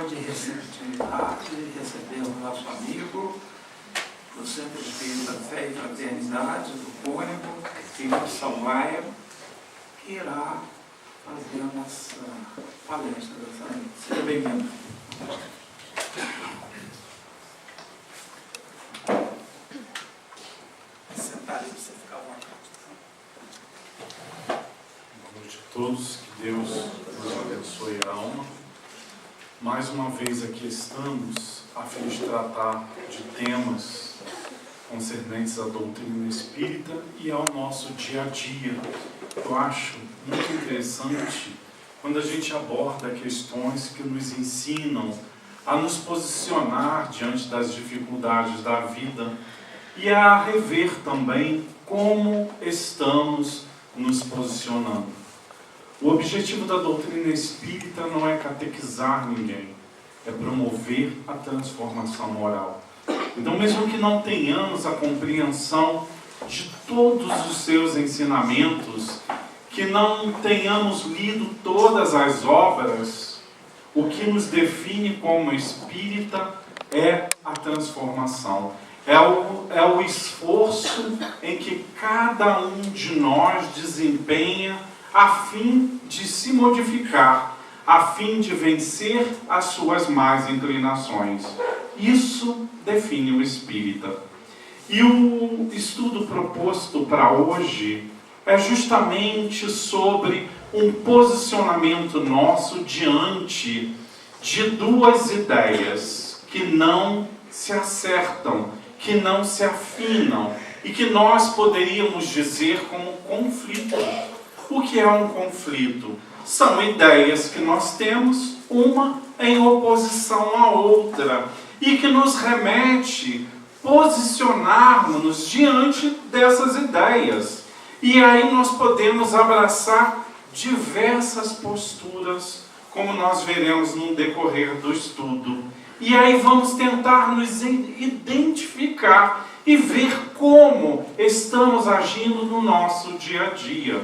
de receber o nosso amigo, do Centro Espírita Fé e Fraternidade, do Cônego, Filipe Salvaia, que irá fazer a nossa palestra dessa noite. Seja bem-vindo. Sentar aí para você ficar à vontade. Boa noite a todos, que Deus nos abençoe a alma. Mais uma vez aqui estamos a fim de tratar de temas concernentes à doutrina espírita e ao nosso dia a dia. Eu acho muito interessante quando a gente aborda questões que nos ensinam a nos posicionar diante das dificuldades da vida e a rever também como estamos nos posicionando. O objetivo da doutrina espírita não é catequizar ninguém, é promover a transformação moral. Então, mesmo que não tenhamos a compreensão de todos os seus ensinamentos, que não tenhamos lido todas as obras, o que nos define como espírita é a transformação. É o esforço em que cada um de nós desempenha a fim de se modificar, a fim de vencer as suas más inclinações. Isso define o espírita. E o estudo proposto para hoje é justamente sobre um posicionamento nosso diante de duas ideias que não se acertam, que não se afinam e que nós poderíamos dizer como conflito. O que é um conflito? São ideias que nós temos, uma em oposição à outra, e que nos remete a posicionarmos-nos diante dessas ideias. E aí nós podemos abraçar diversas posturas, como nós veremos no decorrer do estudo. E aí vamos tentar nos identificar e ver como estamos agindo no nosso dia a dia.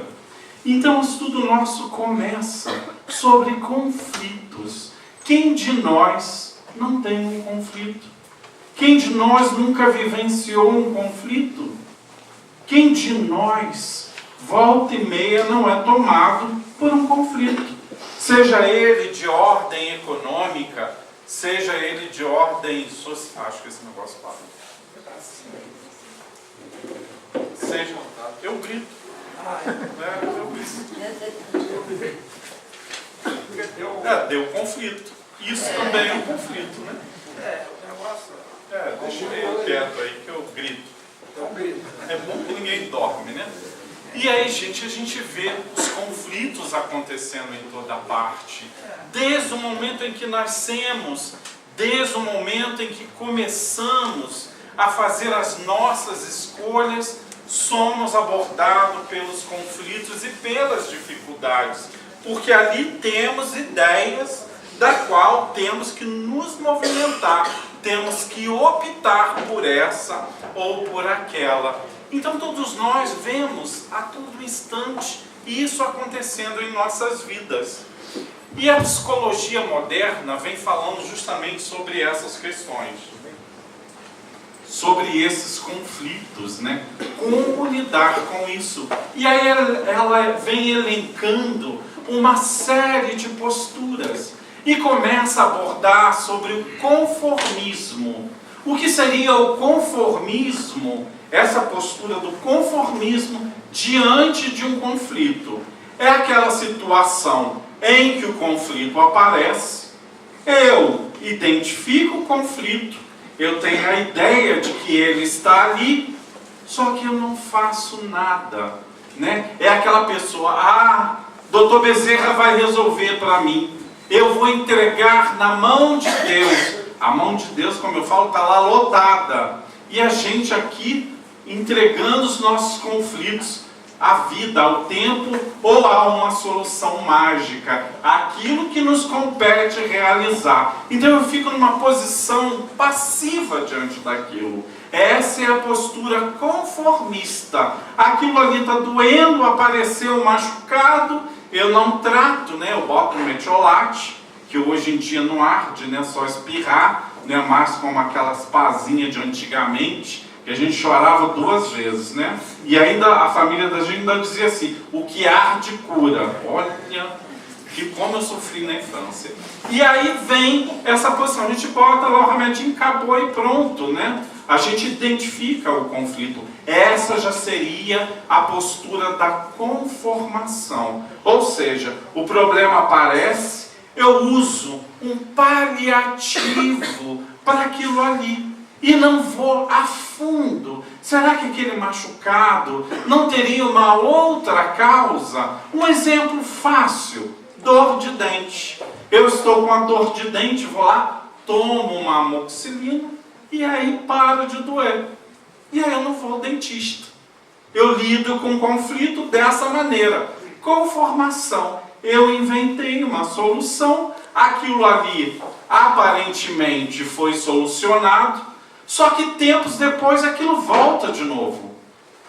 Então o estudo nosso começa sobre conflitos. Quem de nós não tem um conflito? Quem de nós nunca vivenciou um conflito? Quem de nós, volta e meia, não é tomado por um conflito? Seja ele de ordem econômica, seja ele de ordem social. Acho que esse negócio para. Seja, eu grito. Deu conflito. Isso também é um conflito, né? O negócio. Deixa eu quieto aí que eu grito. É bom que ninguém dorme, né? E aí, gente, a gente vê os conflitos acontecendo em toda parte. Desde o momento em que nascemos, desde o momento em que começamos a fazer as nossas escolhas, somos abordados pelos conflitos e pelas dificuldades, porque ali temos ideias da qual temos que nos movimentar, temos que optar por essa ou por aquela. Então todos nós vemos a todo instante isso acontecendo em nossas vidas. E a psicologia moderna vem falando justamente sobre essas questões, sobre esses conflitos, né? Como lidar com isso? E aí ela vem elencando uma série de posturas e começa a abordar sobre o conformismo. O que seria o conformismo? Essa postura do conformismo diante de um conflito. É aquela situação em que o conflito aparece, eu identifico o conflito, eu tenho a ideia de que ele está ali, só que eu não faço nada, né? É aquela pessoa, Dr. Bezerra vai resolver para mim, eu vou entregar na mão de Deus. A mão de Deus, como eu falo, está lá lotada. E a gente aqui entregando os nossos conflitos à vida, ao tempo, ou a uma solução mágica, aquilo que nos compete realizar. Então eu fico numa posição passiva diante daquilo. Essa é a postura conformista. Aquilo ali está doendo, apareceu machucado, eu não trato, né? Eu boto um metiolate que hoje em dia não arde, né? Só espirrar, não é mais como aquelas pazinhas de antigamente, que a gente chorava 2 vezes, né? E ainda a família da gente ainda dizia assim, o que arde cura. Olha, que como eu sofri na infância. E aí vem essa posição, a gente bota lá o remedinho, acabou e pronto, né? A gente identifica o conflito. Essa já seria a postura da conformação. Ou seja, o problema aparece, eu uso um paliativo para aquilo ali. E não vou a fundo. Será que aquele machucado não teria uma outra causa? Um exemplo fácil, dor de dente. Eu estou com a dor de dente, vou lá, tomo uma amoxicilina e aí para de doer. E aí eu não vou ao dentista. Eu lido com o conflito dessa maneira. Conformação. Eu inventei uma solução, aquilo ali aparentemente foi solucionado, só que tempos depois aquilo volta de novo.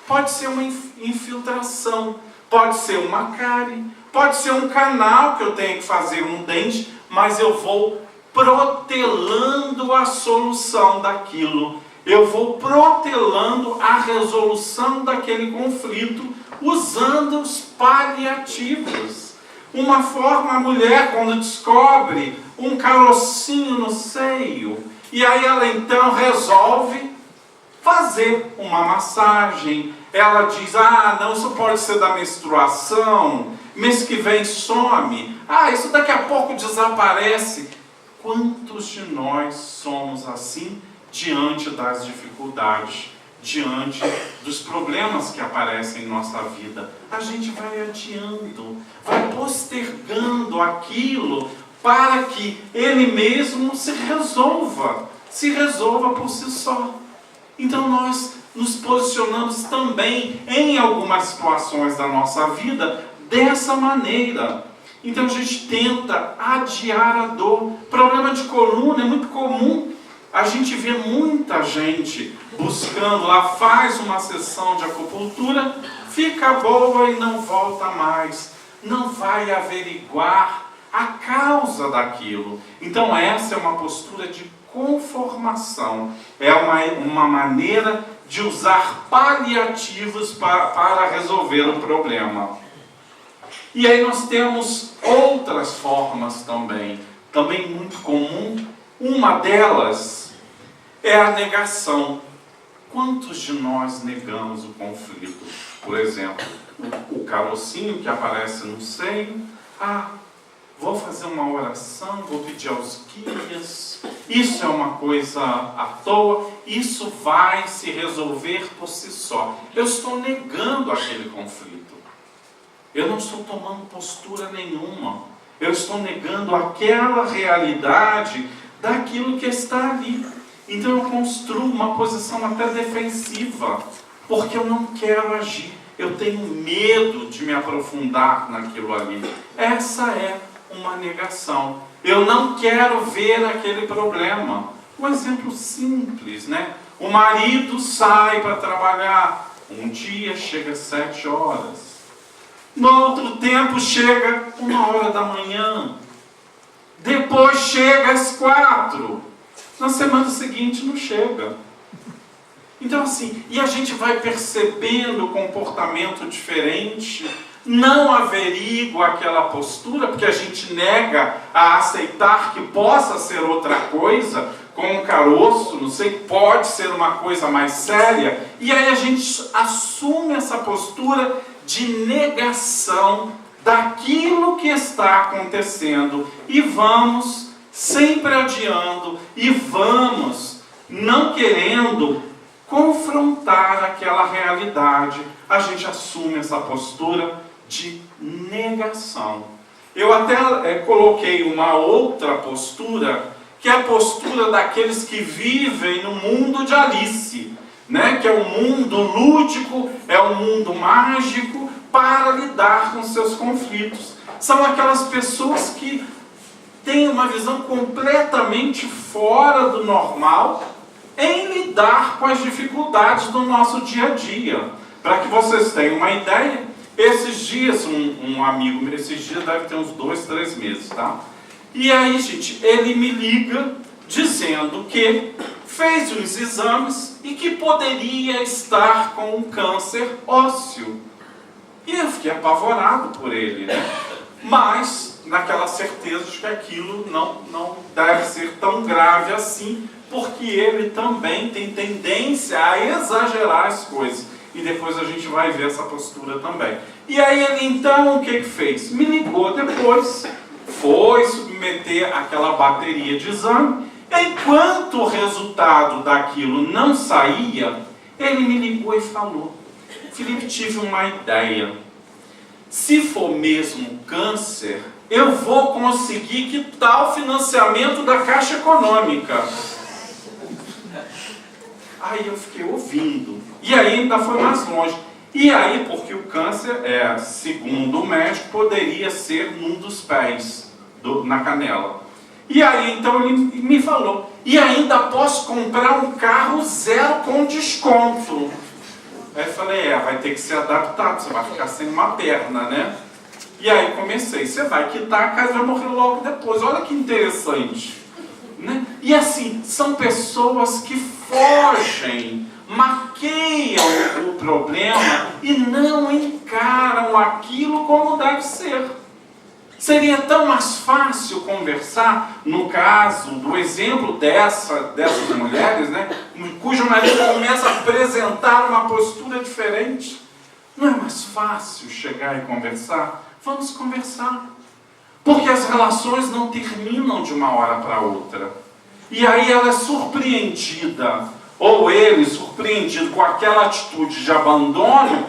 Pode ser uma infiltração, pode ser uma cárie, pode ser um canal que eu tenho que fazer um dente, mas eu vou protelando a solução daquilo. Eu vou protelando a resolução daquele conflito, usando os paliativos. Uma forma, a mulher, quando descobre um carocinho no seio, e aí ela então resolve fazer uma massagem. Ela diz, não, isso pode ser da menstruação, mês que vem some, isso daqui a pouco desaparece. Quantos de nós somos assim diante das dificuldades, diante dos problemas que aparecem em nossa vida? A gente vai adiando, vai postergando aquilo para que ele mesmo se resolva por si só. Então nós nos posicionamos também em algumas situações da nossa vida dessa maneira. Então a gente tenta adiar a dor. Problema de coluna é muito comum. A gente vê muita gente buscando lá, faz uma sessão de acupuntura, fica boa e não volta mais. Não vai averiguar a causa daquilo. Então essa é uma postura de conformação. É uma maneira de usar paliativos para resolver o problema. E aí nós temos outras formas também muito comum. Uma delas é a negação. Quantos de nós negamos o conflito? Por exemplo, o carocinho que aparece no seio. Vou fazer uma oração, vou pedir aos guias. Isso é uma coisa à toa. Isso vai se resolver por si só. Eu estou negando aquele conflito. Eu não estou tomando postura nenhuma. Eu estou negando aquela realidade daquilo que está ali. Então eu construo uma posição até defensiva, porque eu não quero agir. Eu tenho medo de me aprofundar naquilo ali. Essa é uma negação. Eu não quero ver aquele problema. Um exemplo simples, né? O marido sai para trabalhar. Um dia chega às 7 horas. No outro tempo chega 1h da manhã. Depois chega às 4. Na semana seguinte não chega. Então assim, e a gente vai percebendo o comportamento diferente, não averigua aquela postura, porque a gente nega a aceitar que possa ser outra coisa, como um caroço, não sei, pode ser uma coisa mais séria, e aí a gente assume essa postura de negação daquilo que está acontecendo, e vamos sempre adiando, e vamos não querendo confrontar aquela realidade. A gente assume essa postura de negação. Eu até coloquei uma outra postura, que é a postura daqueles que vivem no mundo de Alice, né? Que é o mundo lúdico, é o mundo mágico, para lidar com seus conflitos. São aquelas pessoas que têm uma visão completamente fora do normal em lidar com as dificuldades do nosso dia a dia. Para que vocês tenham uma ideia, esses dias, um amigo meu, esses dias deve ter uns 2, 3 meses, tá? E aí, gente, ele me liga dizendo que fez os exames e que poderia estar com um câncer ósseo. E eu fiquei apavorado por ele, né? Mas naquela certeza de que aquilo não deve ser tão grave assim, porque ele também tem tendência a exagerar as coisas. E depois a gente vai ver essa postura também. E aí ele então o que fez? Me ligou depois, foi submeter aquela bateria de exame. Enquanto o resultado daquilo não saía, ele me ligou e falou: Felipe, tive uma ideia. Se for mesmo câncer, eu vou conseguir quitar o financiamento da Caixa Econômica. Aí eu fiquei ouvindo. E aí ainda foi mais longe. E aí, porque o câncer, segundo o médico, poderia ser num dos pés, na canela. E aí, então, ele me falou: e ainda posso comprar um carro 0 com desconto. Aí eu falei: vai ter que ser adaptado, você vai ficar sem uma perna, né? E aí comecei: você vai quitar a casa e vai morrer logo depois. Olha que interessante, né? E assim, são pessoas que fogem, maqueiam o problema e não encaram aquilo como deve ser. Seria tão mais fácil conversar, no caso do exemplo dessas mulheres, né, cujo marido começa a apresentar uma postura diferente. Não é mais fácil chegar e conversar? Vamos conversar. Porque as relações não terminam de uma hora para outra. E aí ela é surpreendida, ou ele surpreendido com aquela atitude de abandono.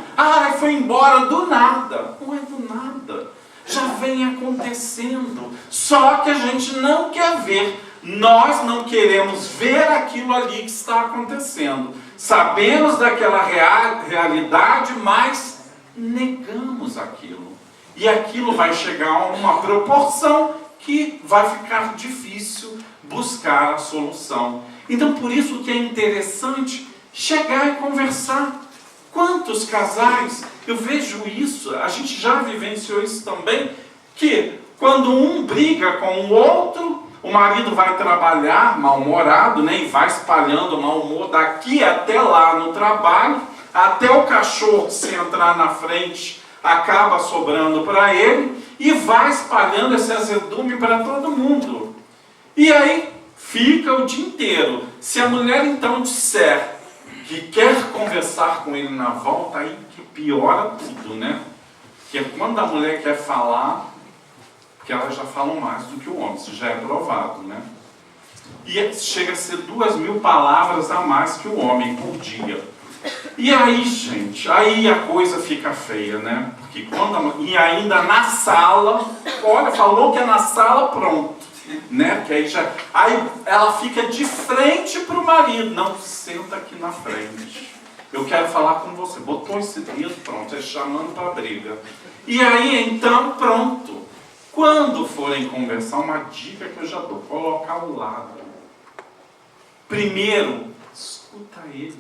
Foi embora do nada. Não é do nada. Já vem acontecendo, só que a gente não quer ver, nós não queremos ver aquilo ali que está acontecendo, sabemos daquela realidade, mas negamos aquilo, e aquilo vai chegar a uma proporção que vai ficar difícil buscar a solução. Então por isso que é interessante chegar e conversar. Quantos casais, eu vejo isso, a gente já vivenciou isso também, que quando um briga com o outro, o marido vai trabalhar mal-humorado, né, e vai espalhando o mau humor daqui até lá no trabalho, até o cachorro, se entrar na frente, acaba sobrando para ele, e vai espalhando esse azedume para todo mundo. E aí fica o dia inteiro. Se a mulher então disser que quer conversar com ele na volta, aí que piora tudo, né? Que é quando a mulher quer falar, porque elas já falam mais do que o homem, isso já é provado, né? E chega a ser 2.000 palavras a mais que o homem por dia. E aí, gente, aí a coisa fica feia, né? Porque e ainda na sala, olha, falou que é na sala, pronto. Né? Que aí ela fica de frente para o marido. Não, senta aqui na frente. Eu quero falar com você. Botou esse dedo, pronto, é chamando para a briga. E aí então, pronto. Quando forem conversar, uma dica que eu já dou: colocar ao lado. Primeiro, escuta ele,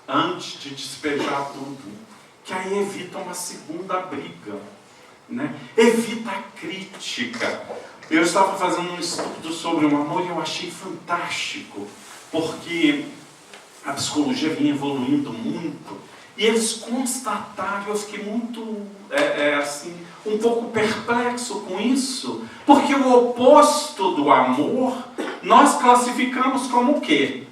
antes de despejar tudo. Que aí evita uma segunda briga, né? Evita a crítica. Eu estava fazendo um estudo sobre o amor e eu achei fantástico, porque a psicologia vinha evoluindo muito, e eles constataram, eu fiquei muito, assim, um pouco perplexo com isso, porque o oposto do amor, nós classificamos como o quê?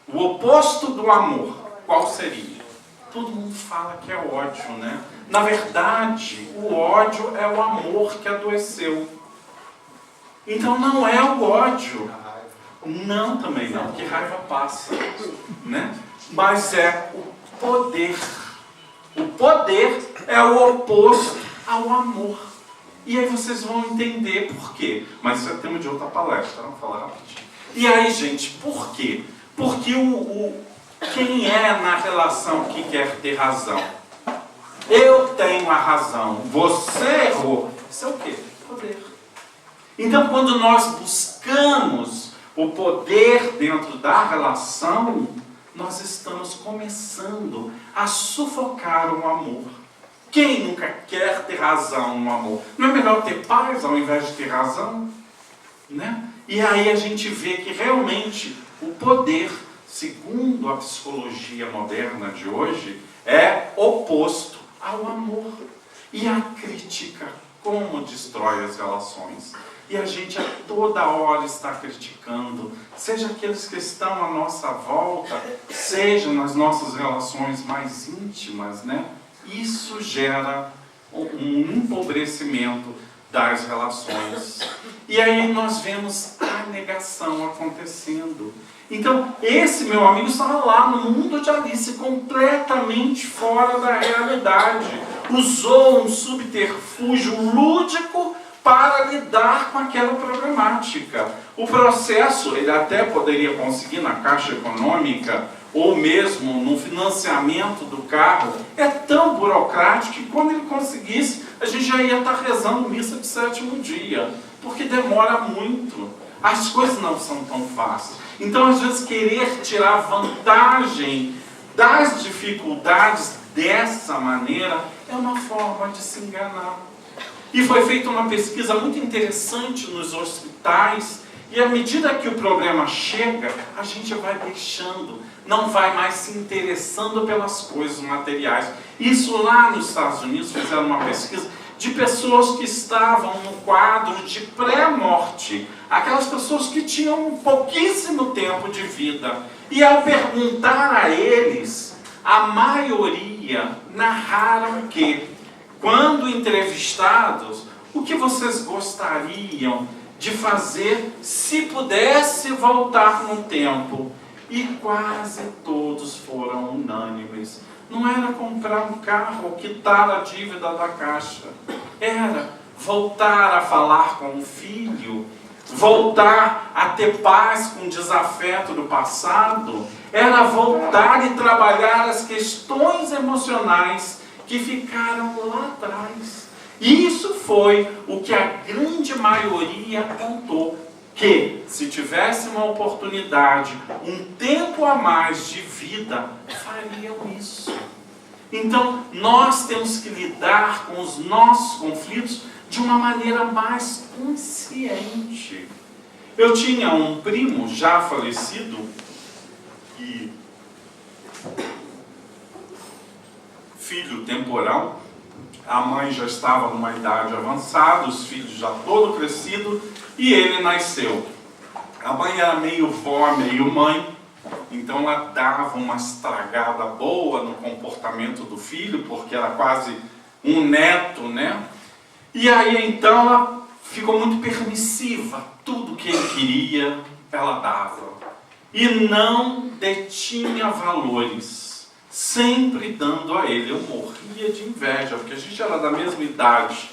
O oposto do amor, qual seria? Todo mundo fala que é ódio, né? Na verdade, o ódio é o amor que adoeceu. Então não é o ódio. Não, também não, porque raiva passa, né? Mas é o poder. O poder é o oposto ao amor. E aí vocês vão entender por quê. Mas isso é tema de outra palestra, vamos falar rapidinho. E aí, gente, por quê? Porque quem é na relação que quer ter razão? Eu tenho a razão, você errou. Isso é o quê? Poder. Então, quando nós buscamos o poder dentro da relação, nós estamos começando a sufocar o amor. Quem nunca quer ter razão no amor? Não é melhor ter paz ao invés de ter razão? Né? E aí a gente vê que realmente o poder, segundo a psicologia moderna de hoje, é oposto ao amor. E a crítica, como destrói as relações. E a gente a toda hora está criticando, seja aqueles que estão à nossa volta, seja nas nossas relações mais íntimas, né? Isso gera um empobrecimento das relações. E aí nós vemos a negação acontecendo. Então, esse meu amigo estava lá no mundo de Alice, completamente fora da realidade. Usou um subterfúgio lúdico para lidar com aquela problemática. O processo, ele até poderia conseguir na Caixa Econômica, ou mesmo no financiamento do carro, é tão burocrático que quando ele conseguisse, a gente já ia estar rezando missa de sétimo dia, porque demora muito. As coisas não são tão fáceis. Então, às vezes, querer tirar vantagem das dificuldades dessa maneira é uma forma de se enganar. E foi feita uma pesquisa muito interessante nos hospitais, e à medida que o problema chega, a gente vai deixando, não vai mais se interessando pelas coisas materiais. Isso lá nos Estados Unidos fizeram uma pesquisa de pessoas que estavam no quadro de pré-morte, aquelas pessoas que tinham pouquíssimo tempo de vida. E ao perguntar a eles, a maioria narraram que, quando entrevistados, o que vocês gostariam de fazer se pudesse voltar no tempo? E quase todos foram unânimes. Não era comprar um carro ou quitar a dívida da Caixa. Era voltar a falar com o filho, voltar a ter paz com o desafeto do passado. Era voltar e trabalhar as questões emocionais que ficaram lá atrás. E isso foi o que a grande maioria apontou, que se tivesse uma oportunidade, um tempo a mais de vida, fariam isso. Então, nós temos que lidar com os nossos conflitos de uma maneira mais consciente. Eu tinha um primo já falecido, e filho temporal. A mãe já estava numa idade avançada, os filhos já todo crescido, e ele nasceu. A mãe era meio vó, meio mãe, então ela dava uma estragada boa no comportamento do filho, porque era quase um neto, né? E aí então ela ficou muito permissiva, tudo que ele queria, ela dava. E não detinha valores. Sempre dando a ele. Eu morria de inveja, porque a gente era da mesma idade.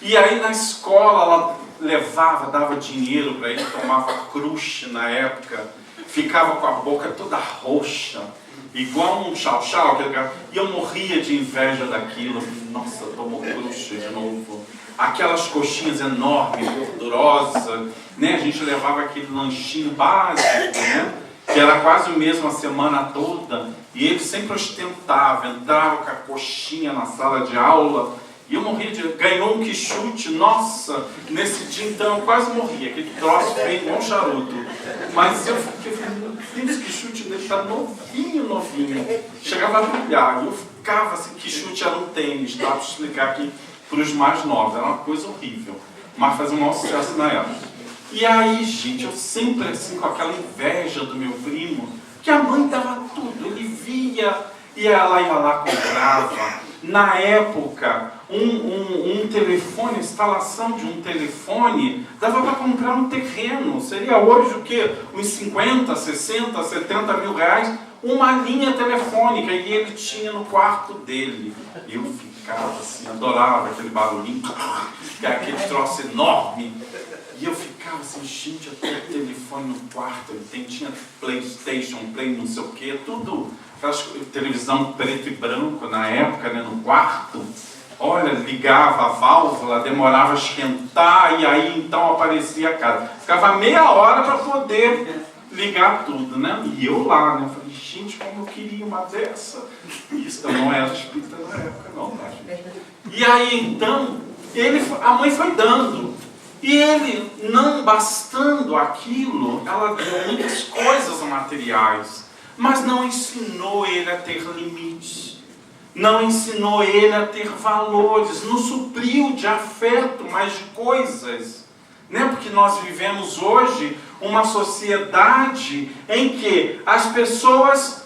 E aí na escola ela levava, dava dinheiro para ele, tomava crush na época, ficava com a boca toda roxa, igual um chau-chau, e eu morria de inveja daquilo. Nossa, tomou crush de novo. Aquelas coxinhas enormes, gordurosas, né? A gente levava aquele lanchinho básico, né? Que era quase o mesmo a semana toda, e ele sempre ostentava, entrava com a coxinha na sala de aula, e eu morria de... Ganhou um quichute, nossa, nesse dia então eu quase morria, aquele troço veio igual um charuto. Mas eu fiquei, esse quichute dele está novinho, novinho, chegava a brilhar, e eu ficava assim, quichute era um tênis, dá para explicar aqui para os mais novos, era uma coisa horrível, mas fazia um maior sucesso na época. E aí, gente, eu sempre assim, com aquela inveja do meu primo, que a mãe dava tudo, ele via, e ela ia lá, comprava. Na época, um telefone, a instalação de um telefone, dava para comprar um terreno. Seria hoje o quê? Uns 50, 60, 70 mil reais, uma linha telefônica, e ele tinha no quarto dele. Eu ficava assim, adorava aquele barulhinho, aquele troço enorme. E eu ficava assim, gente, eu tenho telefone no quarto, tinha PlayStation, Play não sei o que, tudo, aquelas televisão preto e branco na época, né, no quarto. Olha, ligava a válvula, demorava a esquentar, e aí então aparecia a casa. Ficava meia hora para poder ligar tudo, né? E eu lá, né? Eu falei, gente, como eu queria uma dessa. Isso, eu não era espírita na época, não, né, gente? E aí, então, a mãe foi dando. E ele, não bastando aquilo, ela deu muitas coisas materiais, mas não ensinou ele a ter limites. Não ensinou ele a ter valores, não supriu de afeto, mas de coisas. Né? Porque nós vivemos hoje uma sociedade em que as pessoas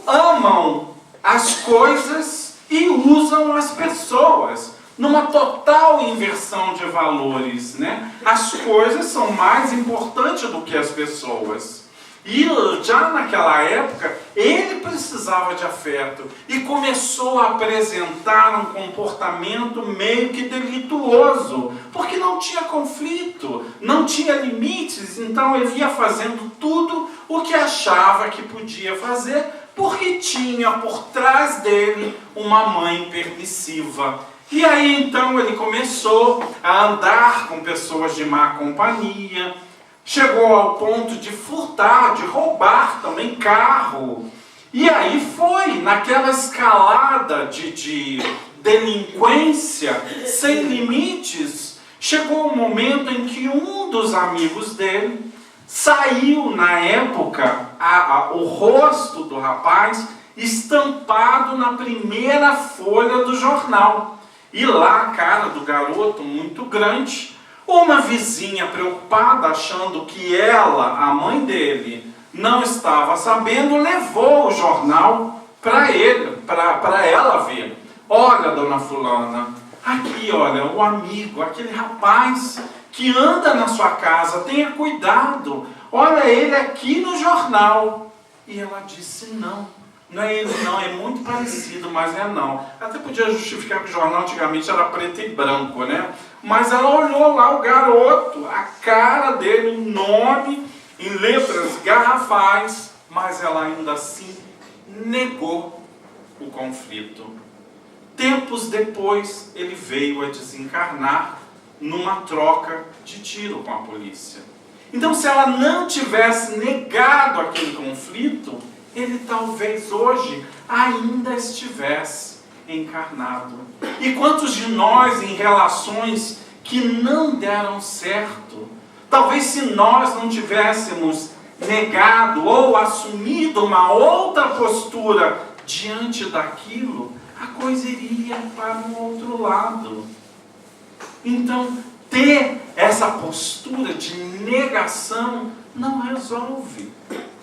amam as coisas e usam as pessoas, numa total inversão de valores. Né? As coisas são mais importantes do que as pessoas. E já naquela época, ele precisava de afeto e começou a apresentar um comportamento meio que delituoso, porque não tinha conflito, não tinha limites, então ele ia fazendo tudo o que achava que podia fazer, porque tinha por trás dele uma mãe permissiva. E aí então ele começou a andar com pessoas de má companhia, chegou ao ponto de furtar, de roubar também carro. E aí foi naquela escalada de delinquência sem limites. Chegou o momento em que um dos amigos dele saiu, na época, o rosto do rapaz estampado na primeira folha do jornal. E lá a cara do garoto muito grande. Uma vizinha preocupada, achando que ela, a mãe dele, não estava sabendo, levou o jornal para ela ver. Olha, dona fulana, aqui, olha, o amigo, aquele rapaz que anda na sua casa, tenha cuidado. Olha ele aqui no jornal. E ela disse, não é ele não, é muito parecido, mas é não. Até podia justificar que o jornal antigamente era preto e branco, né? Mas ela olhou lá o garoto, a cara dele, o nome, em letras garrafais, mas ela ainda assim negou o conflito. Tempos depois, ele veio a desencarnar numa troca de tiro com a polícia. Então, se ela não tivesse negado aquele conflito, ele talvez hoje ainda estivesse encarnado. E quantos de nós em relações que não deram certo, talvez se nós não tivéssemos negado ou assumido uma outra postura diante daquilo, a coisa iria para um outro lado. Então, ter essa postura de negação não resolve.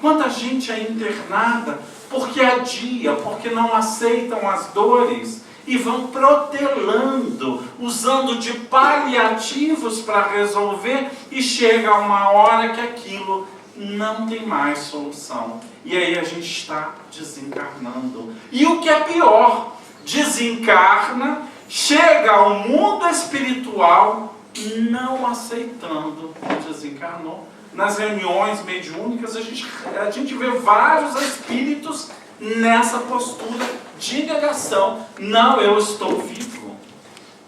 Quanta gente é internada porque adia, porque não aceitam as dores e vão protelando, usando de paliativos para resolver, e chega uma hora que aquilo não tem mais solução. E aí a gente está desencarnando. E o que é pior, desencarna, chega ao mundo espiritual não aceitando que desencarnou. Nas reuniões mediúnicas a gente vê vários espíritos nessa postura de negação. Não, eu estou vivo.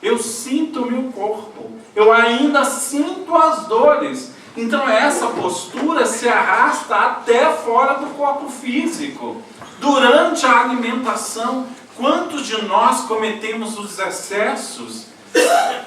Eu sinto o meu corpo. Eu ainda sinto as dores. Então essa postura se arrasta até fora do corpo físico. Durante a alimentação, quantos de nós cometemos os excessos?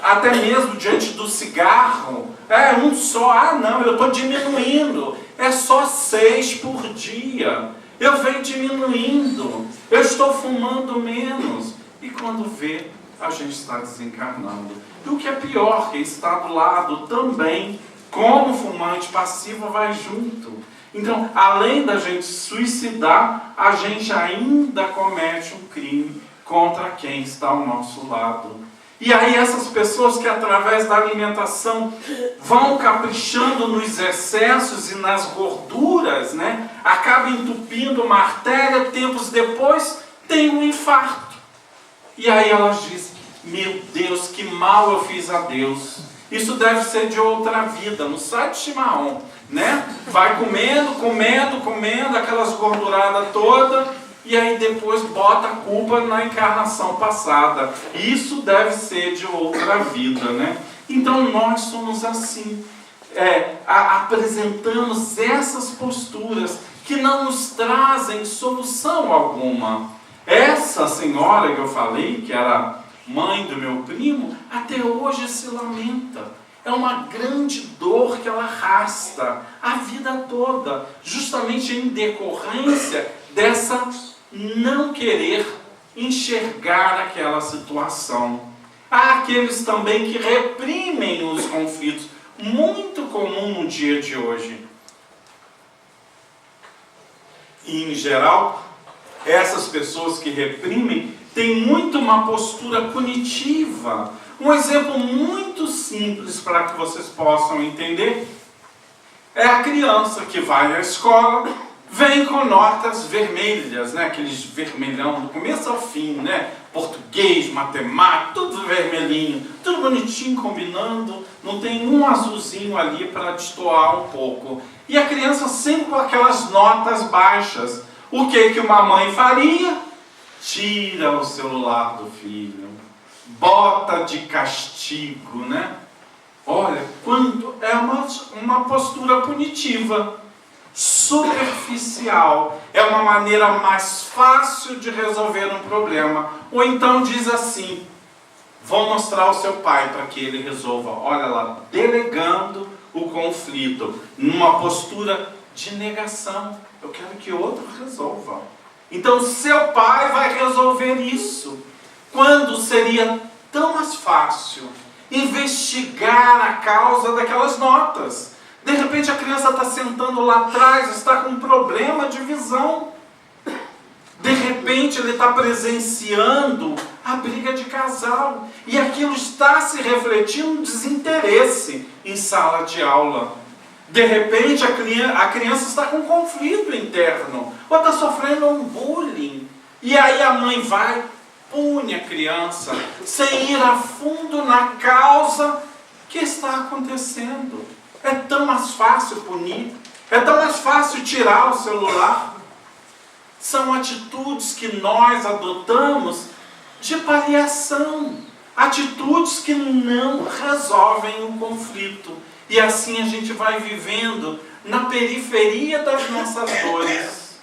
Até mesmo diante do cigarro, um só, não, eu estou diminuindo, é só 6 por dia, eu venho diminuindo, eu estou fumando menos, e quando vê, a gente está desencarnando. E o que é pior, quem está do lado também, como fumante passivo, vai junto. Então, além da gente suicidar, a gente ainda comete um crime contra quem está ao nosso lado. E aí essas pessoas que através da alimentação vão caprichando nos excessos e nas gorduras, né, acabam entupindo uma artéria, tempos depois tem um infarto. E aí elas dizem, meu Deus, que mal eu fiz a Deus. Isso deve ser de outra vida, não sai de chimarrão, né? Vai comendo, aquelas gorduradas todas, e aí depois bota a culpa na encarnação passada. Isso deve ser de outra vida, né? Então nós somos assim. apresentamos essas posturas que não nos trazem solução alguma. Essa senhora que eu falei, que era mãe do meu primo, até hoje se lamenta. É uma grande dor que ela arrasta a vida toda, justamente em decorrência dessa não querer enxergar aquela situação. Há aqueles também que reprimem os conflitos, muito comum no dia de hoje. E, em geral, essas pessoas que reprimem têm muito uma postura punitiva. Um exemplo muito simples para que vocês possam entender é a criança que vai à escola, vem com notas vermelhas, né? Aqueles vermelhão do começo ao fim, né? Português, matemática, tudo vermelhinho, tudo bonitinho, combinando, não tem um azulzinho ali para destoar um pouco. E a criança sempre com aquelas notas baixas. O que uma mãe faria? Tira o celular do filho, bota de castigo, né? Olha, quando é uma postura punitiva, superficial, é uma maneira mais fácil de resolver um problema. Ou então diz assim: vou mostrar ao seu pai para que ele resolva. Olha lá, delegando o conflito, numa postura de negação. Eu quero que outro resolva. Então seu pai vai resolver isso. Quando seria tão mais fácil investigar a causa daquelas notas. De repente a criança está sentando lá atrás, está com um problema de visão. De repente ele está presenciando a briga de casal. E aquilo está se refletindo um desinteresse em sala de aula. De repente a criança está com um conflito interno. Ou está sofrendo um bullying. E aí a mãe vai, pune a criança, sem ir a fundo na causa que está acontecendo. É tão mais fácil punir, é tão mais fácil tirar o celular. São atitudes que nós adotamos de paliação, atitudes que não resolvem o conflito. E assim a gente vai vivendo na periferia das nossas dores,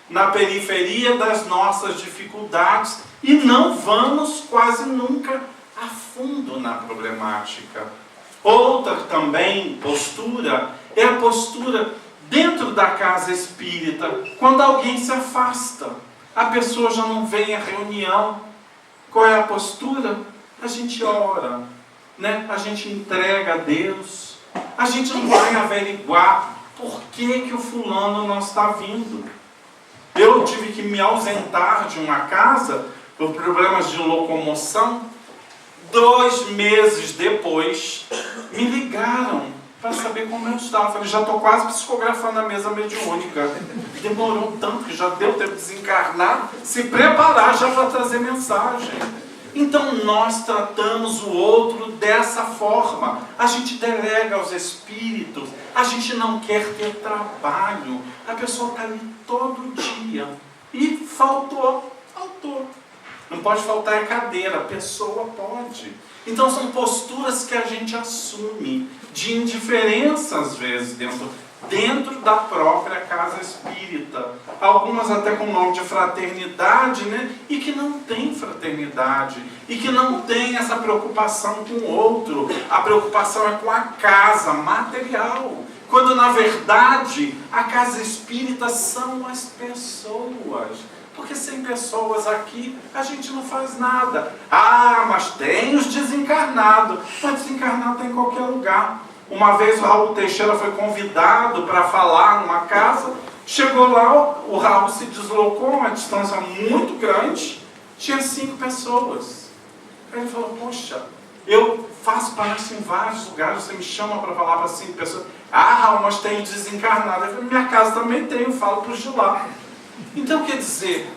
na periferia das nossas dificuldades, e não vamos quase nunca a fundo na problemática. Outra também postura é a postura dentro da casa espírita, quando alguém se afasta, a pessoa já não vem à reunião. Qual é a postura? A gente ora, né? A gente entrega a Deus, a gente não vai averiguar por que o fulano não está vindo. Eu tive que me ausentar de uma casa por problemas de locomoção. 2 meses depois, me ligaram para saber como eu estava. Eu falei, já estou quase psicografando a mesa mediúnica. Demorou tanto que já deu tempo de desencarnar, se preparar já para trazer mensagem. Então nós tratamos o outro dessa forma. A gente delega aos espíritos, a gente não quer ter trabalho. A pessoa está ali todo dia e faltou. Não pode faltar a cadeira, a pessoa pode. Então são posturas que a gente assume, de indiferença às vezes, dentro da própria casa espírita. Algumas até com o nome de fraternidade, né? E que não tem fraternidade, e que não tem essa preocupação com o outro. A preocupação é com a casa material. Quando na verdade a casa espírita são as pessoas. Porque sem pessoas aqui, a gente não faz nada. Ah, mas tem os desencarnados. Mas desencarnado tem em qualquer lugar. Uma vez o Raul Teixeira foi convidado para falar numa casa. Chegou lá, o Raul se deslocou uma distância muito grande. Tinha 5 pessoas. Aí ele falou, poxa, eu faço palestra em vários lugares, você me chama para falar para 5 pessoas. Ah, Raul, mas tem os desencarnados. Eu falei, minha casa também tem, eu falo para os de lá. Então, quer dizer,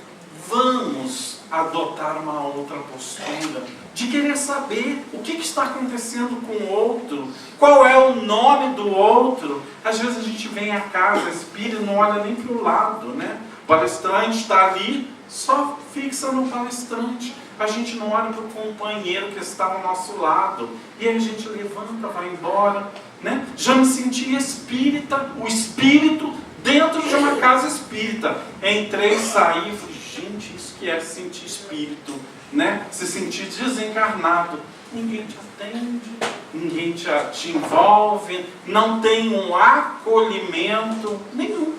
vamos adotar uma outra postura de querer saber o que está acontecendo com o outro, qual é o nome do outro. Às vezes a gente vem à casa espírita e não olha nem para o lado, né? O palestrante está ali, só fixa no palestrante. A gente não olha para o companheiro que está ao nosso lado. E aí a gente levanta, vai embora. né? Já me senti espírita, o espírito dentro de uma casa espírita. Entrei, saí, falei, gente, isso que é sentir espírito, né? Se sentir desencarnado. Ninguém te atende, ninguém te envolve, não tem um acolhimento nenhum.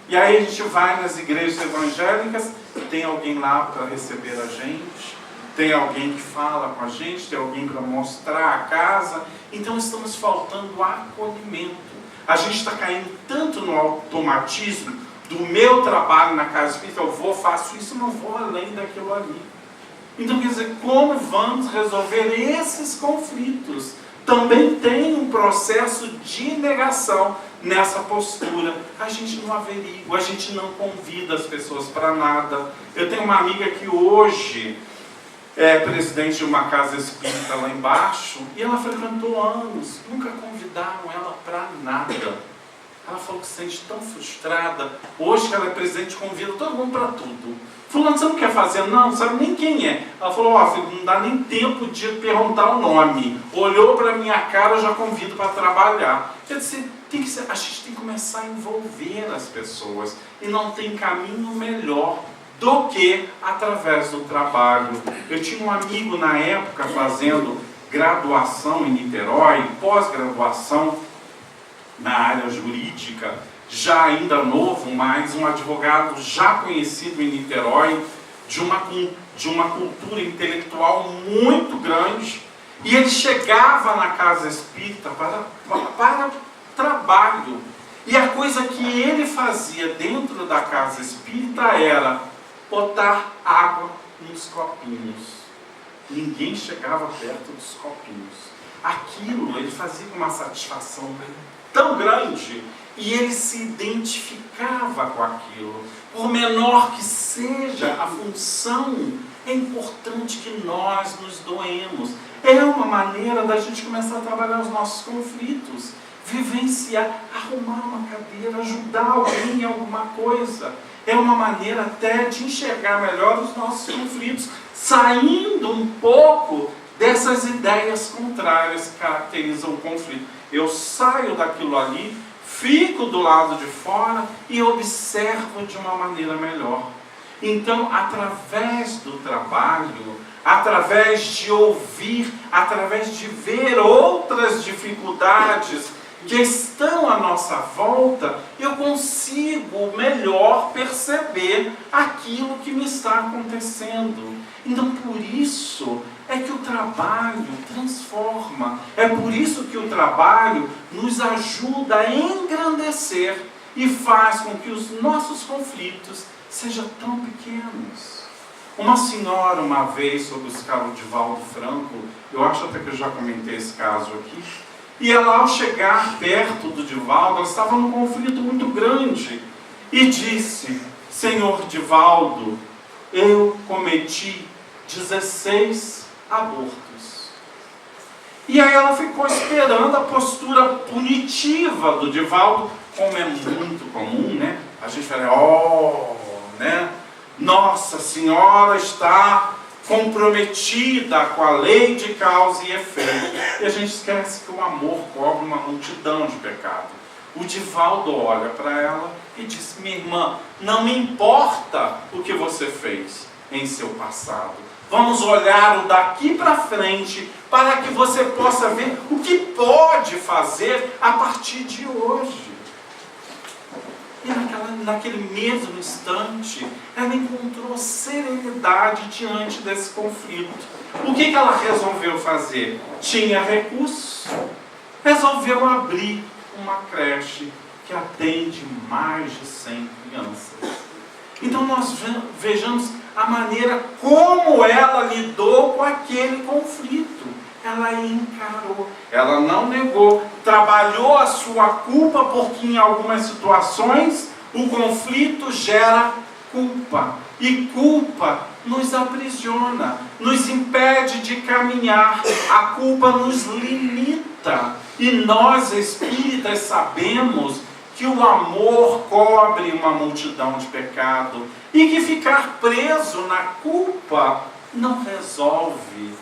E aí a gente vai nas igrejas evangélicas, tem alguém lá para receber a gente, tem alguém que fala com a gente, tem alguém para mostrar a casa. Então estamos faltando acolhimento. A gente está caindo tanto no automatismo do meu trabalho na casa espírita, eu vou, faço isso, não vou além daquilo ali. Então, quer dizer, como vamos resolver esses conflitos? Também tem um processo de negação nessa postura. A gente não averigua, a gente não convida as pessoas para nada. Eu tenho uma amiga que hoje é presidente de uma casa espírita lá embaixo, e ela frequentou anos, nunca convidaram ela para nada. Ela falou que se sente tão frustrada. Hoje que ela é presidente, convida todo mundo para tudo. Fulano, você não quer fazer? Não sabe nem quem é. Ela falou, ó, filho, não dá nem tempo de perguntar o nome. Olhou para minha cara, eu já convido para trabalhar. Quer dizer, a gente tem que começar a envolver as pessoas. E não tem caminho melhor do que através do trabalho. Eu tinha um amigo na época fazendo graduação em Niterói, pós-graduação na área jurídica, já ainda novo, mas um advogado já conhecido em Niterói, de uma cultura intelectual muito grande, e ele chegava na casa espírita para trabalho. E a coisa que ele fazia dentro da casa espírita era botar água nos copinhos. Ninguém chegava perto dos copinhos. Aquilo ele fazia com uma satisfação tão grande, e ele se identificava com aquilo. Por menor que seja a função, é importante que nós nos doemos. É uma maneira da gente começar a trabalhar os nossos conflitos, vivenciar, arrumar uma cadeira, ajudar alguém em alguma coisa. É uma maneira até de enxergar melhor os nossos conflitos, saindo um pouco dessas ideias contrárias que caracterizam o conflito. Eu saio daquilo ali, fico do lado de fora e observo de uma maneira melhor. Então, através do trabalho, através de ouvir, através de ver outras dificuldades que estão à nossa volta, eu consigo melhor perceber aquilo que me está acontecendo. Então, por isso é que o trabalho transforma. É por isso que o trabalho nos ajuda a engrandecer e faz com que os nossos conflitos sejam tão pequenos. Uma senhora, uma vez, sobre os casos de Divaldo Franco, eu acho até que eu já comentei esse caso aqui, e ela, ao chegar perto do Divaldo, ela estava num conflito muito grande, e disse, Senhor Divaldo, eu cometi 16 abortos. E aí ela ficou esperando a postura punitiva do Divaldo, como é muito comum, né? A gente fala, né? Nossa Senhora está comprometida com a lei de causa e efeito. E a gente esquece que o amor cobre uma multidão de pecados. O Divaldo olha para ela e diz, minha irmã, não me importa o que você fez em seu passado. Vamos olhar o daqui para frente para que você possa ver o que pode fazer a partir de hoje. E naquele mesmo instante, ela encontrou serenidade diante desse conflito. O que ela resolveu fazer? Tinha recursos. Resolveu abrir uma creche que atende mais de 100 crianças. Então nós vejamos a maneira como ela lidou com aquele conflito. Ela encarou, ela não negou, trabalhou a sua culpa, porque em algumas situações o conflito gera culpa. E culpa nos aprisiona, nos impede de caminhar, a culpa nos limita. E nós espíritas sabemos que o amor cobre uma multidão de pecado e que ficar preso na culpa não resolve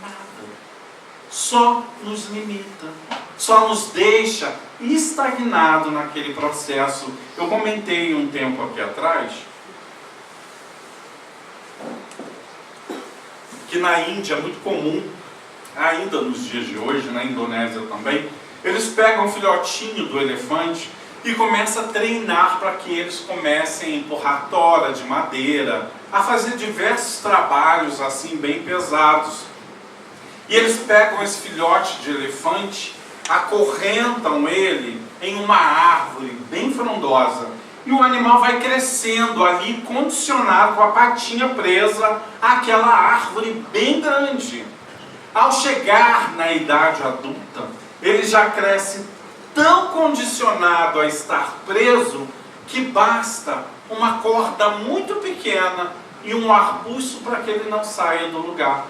nada, só nos limita. só nos deixa estagnado naquele processo. Eu comentei um tempo aqui atrás que na Índia é muito comum, ainda nos dias de hoje, na Indonésia também, eles pegam o filhotinho do elefante e começam a treinar para que eles comecem a empurrar tora de madeira, a fazer diversos trabalhos assim bem pesados. E eles pegam esse filhote de elefante, acorrentam ele em uma árvore bem frondosa, e o animal vai crescendo ali, condicionado, com a patinha presa àquela árvore bem grande. Ao chegar na idade adulta, ele já cresce tão condicionado a estar preso que basta uma corda muito pequena e um arbusto para que ele não saia do lugar.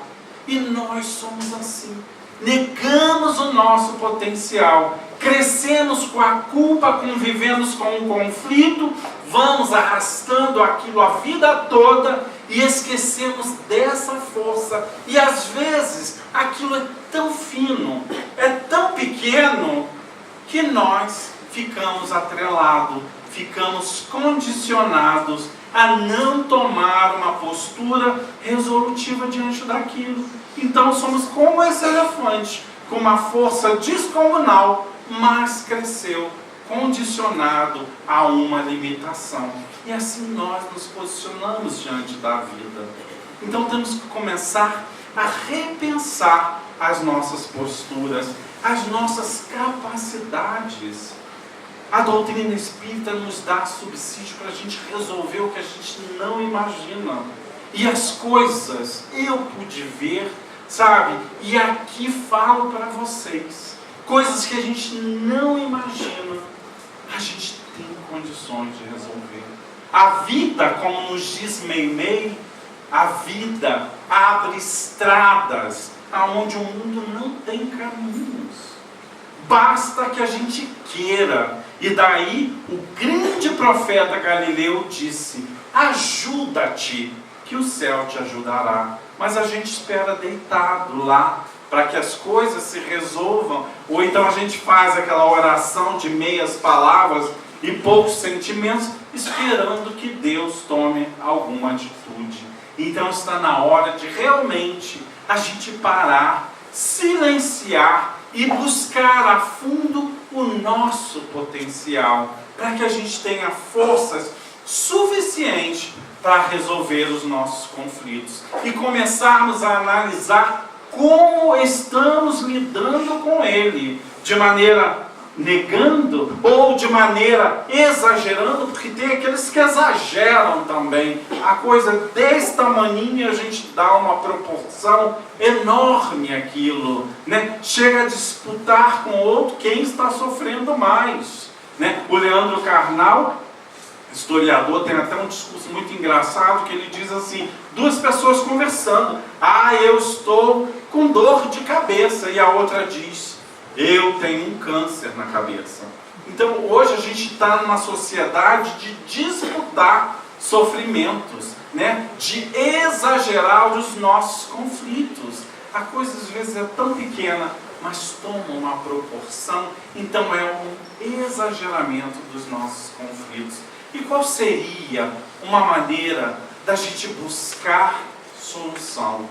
E nós somos assim. Negamos o nosso potencial, crescemos com a culpa, convivemos com um conflito, vamos arrastando aquilo a vida toda e esquecemos dessa força. E às vezes aquilo é tão fino, é tão pequeno, que nós ficamos atrelados, ficamos condicionados a não tomar uma postura resolutiva diante daquilo. Então somos como esse elefante, com uma força descomunal, mas cresceu condicionado a uma limitação. E assim nós nos posicionamos diante da vida. Então temos que começar a repensar as nossas posturas, as nossas capacidades. A doutrina espírita nos dá subsídio para a gente resolver o que a gente não imagina. E as coisas eu pude ver, sabe? E aqui falo para vocês. Coisas que a gente não imagina, a gente tem condições de resolver. A vida, como nos diz Meimei, a vida abre estradas aonde o mundo não tem caminhos. Basta que a gente queira. E daí o grande profeta Galileu disse: ajuda-te, que o céu te ajudará. Mas a gente espera deitado lá, para que as coisas se resolvam. Ou então a gente faz aquela oração de meias palavras e poucos sentimentos, esperando que Deus tome alguma atitude. Então está na hora de realmente a gente parar, silenciar e buscar a fundo o nosso potencial, para que a gente tenha forças suficientes para resolver os nossos conflitos e começarmos a analisar como estamos lidando com ele, de maneira negando ou de maneira exagerando, porque tem aqueles que exageram também. A coisa desse tamaninho a gente dá uma proporção enorme àquilo, né? Chega a disputar com o outro quem está sofrendo mais, né? O Leandro Carnal, historiador, tem até um discurso muito engraçado que ele diz assim: duas pessoas conversando, eu estou com dor de cabeça, e a outra diz: eu tenho um câncer na cabeça. Então hoje a gente está numa sociedade de disputar sofrimentos, né? De exagerar os nossos conflitos. A coisa às vezes é tão pequena, mas toma uma proporção, então é um exageramento dos nossos conflitos. E qual seria uma maneira da gente buscar solução?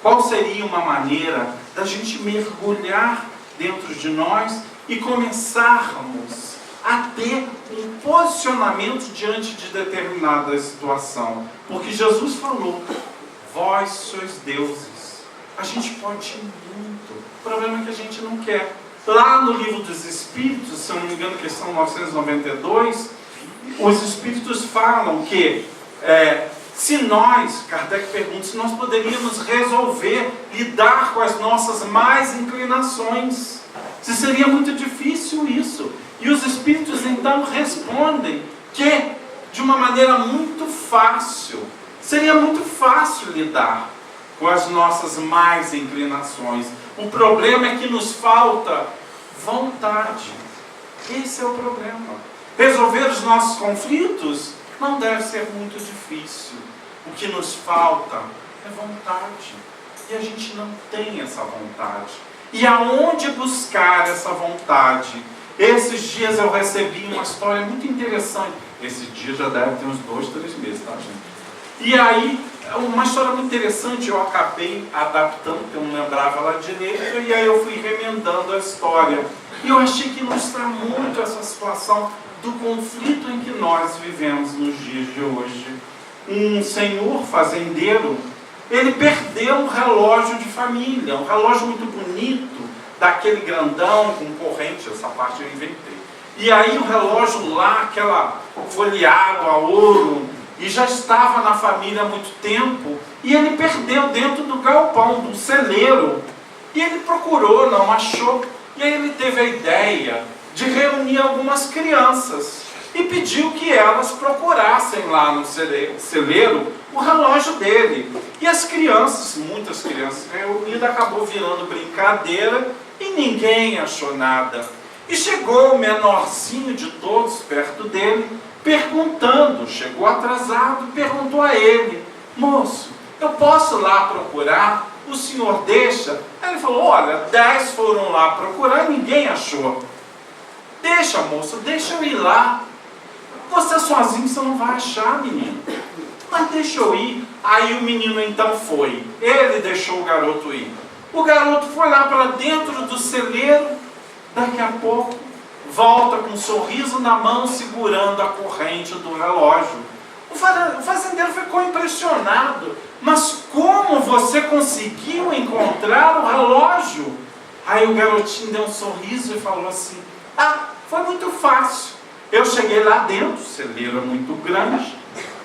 Qual seria uma maneira da gente mergulhar dentro de nós e começarmos a ter um posicionamento diante de determinada situação? Porque Jesus falou: vós sois deuses. A gente pode ir muito. O problema é que a gente não quer. Lá no Livro dos Espíritos, se eu não me engano, questão 992, os Espíritos falam que se nós, Kardec pergunta, se nós poderíamos resolver, lidar com as nossas más inclinações. Se seria muito difícil isso. E os Espíritos então respondem que, de uma maneira muito fácil, seria muito fácil lidar com as nossas más inclinações. O problema é que nos falta vontade. Esse é o problema. Resolver os nossos conflitos não deve ser muito difícil. O que nos falta é vontade. E a gente não tem essa vontade. E aonde buscar essa vontade? Esses dias eu recebi uma história muito interessante. Esse dia já deve ter uns 2, 3 meses, tá, gente? E aí, uma história muito interessante, eu acabei adaptando, porque eu não lembrava lá direito, e aí eu fui remendando a história. E eu achei que ilustra muito essa situação do conflito em que nós vivemos nos dias de hoje. Um senhor fazendeiro, ele perdeu um relógio de família, um relógio muito bonito, daquele grandão com corrente, essa parte eu inventei. E aí o relógio lá, aquela folheado a ouro, e já estava na família há muito tempo, e ele perdeu dentro do galpão, do celeiro. E ele procurou, não achou, e aí ele teve a ideia de reunir algumas crianças e pediu que elas procurassem lá no celeiro o relógio dele. E as crianças, muitas crianças reunidas, acabou virando brincadeira e ninguém achou nada. E chegou o menorzinho de todos perto dele, perguntando, chegou atrasado, perguntou a ele: moço, eu posso lá procurar? O senhor deixa? Aí ele falou: olha, 10 foram lá procurar e ninguém achou. Deixa, moço, deixa eu ir lá. Você sozinho você não vai achar, menino. Mas deixa eu ir. Aí o menino então foi. Ele deixou o garoto ir. O garoto foi lá para dentro do celeiro. Daqui a pouco, volta com um sorriso na mão, segurando a corrente do relógio. O fazendeiro ficou impressionado. Mas como você conseguiu encontrar o relógio? Aí o garotinho deu um sorriso e falou assim: ah, foi muito fácil. Eu cheguei lá dentro, o celeiro é muito grande,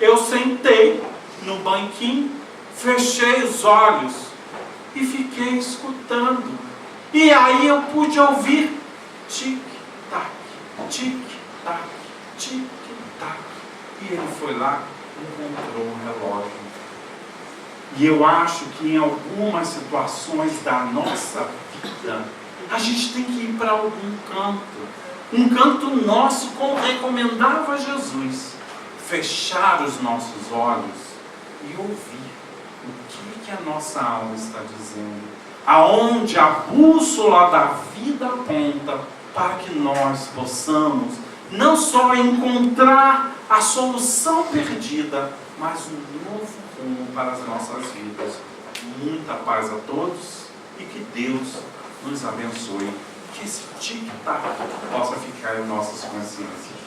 eu sentei no banquinho, fechei os olhos e fiquei escutando. E aí eu pude ouvir tic-tac, tic-tac, tic-tac. E ele foi lá e encontrou o relógio. E eu acho que em algumas situações da nossa vida, a gente tem que ir para algum canto. Um canto nosso, como recomendava Jesus. Fechar os nossos olhos e ouvir o que a nossa alma está dizendo. Aonde a bússola da vida aponta, para que nós possamos não só encontrar a solução perdida, mas um novo rumo para as nossas vidas. Muita paz a todos e que Deus nos abençoe. Que esse tic-tac possa ficar em nossas consciências.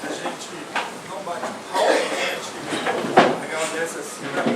A gente não bate palma, a gente agradece assim, né?